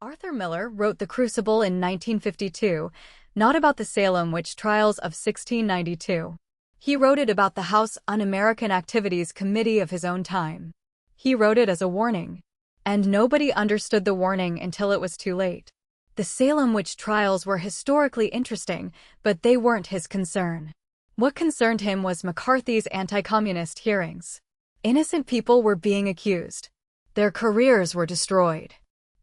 Arthur Miller wrote The Crucible in 1952, not about the Salem witch trials of 1692. He wrote it about the House Un-American Activities Committee of his own time. He wrote it as a warning. And nobody understood the warning until it was too late. The Salem witch trials were historically interesting, but they weren't his concern. What concerned him was McCarthy's anti-communist hearings. Innocent people were being accused. Their careers were destroyed.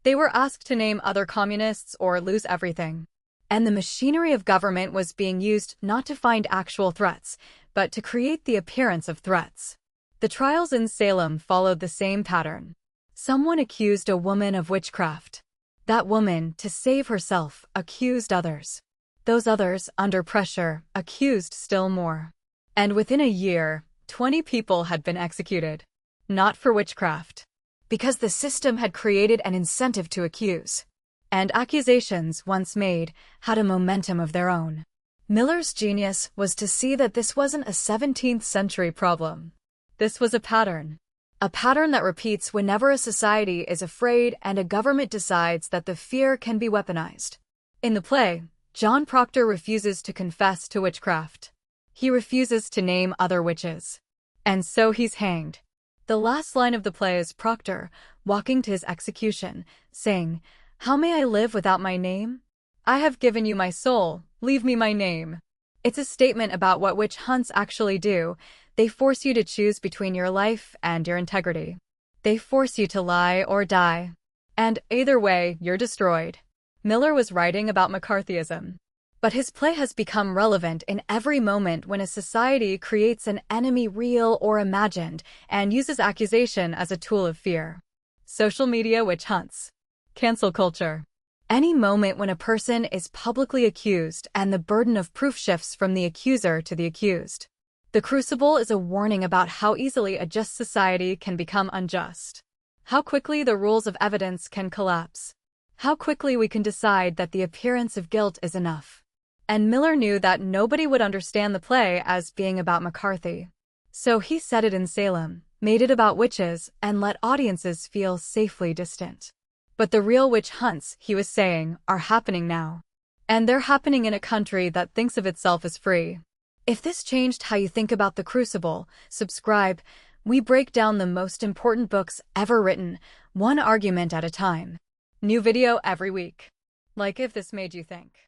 They were asked to name other communists or lose everything. And the machinery of government was being used not to find actual threats, but to create the appearance of threats. The trials in Salem followed the same pattern. Someone accused a woman of witchcraft. That woman, to save herself, accused others. Those others, under pressure, accused still more. And within a year, 20 people had been executed. Not for witchcraft. Because the system had created an incentive to accuse. And accusations, once made, had a momentum of their own. Miller's genius was to see that this wasn't a 17th century problem. This was a pattern. A pattern that repeats whenever a society is afraid and a government decides that the fear can be weaponized. In the play, John Proctor refuses to confess to witchcraft. He refuses to name other witches. And so he's hanged. The last line of the play is Proctor, walking to his execution, saying, "How may I live without my name? I have given you my soul, leave me my name." It's a statement about what witch hunts actually do. They force you to choose between your life and your integrity. They force you to lie or die. And either way, you're destroyed. Miller was writing about McCarthyism. But his play has become relevant in every moment when a society creates an enemy real or imagined and uses accusation as a tool of fear. Social media witch hunts. Cancel culture. Any moment when a person is publicly accused and the burden of proof shifts from the accuser to the accused. The Crucible is a warning about how easily a just society can become unjust. How quickly the rules of evidence can collapse. How quickly we can decide that the appearance of guilt is enough. And Miller knew that nobody would understand the play as being about McCarthy. So he set it in Salem, made it about witches, and let audiences feel safely distant. But the real witch hunts, he was saying, are happening now. And they're happening in a country that thinks of itself as free. If this changed how you think about The Crucible, subscribe. We break down the most important books ever written, one argument at a time. New video every week. Like if this made you think.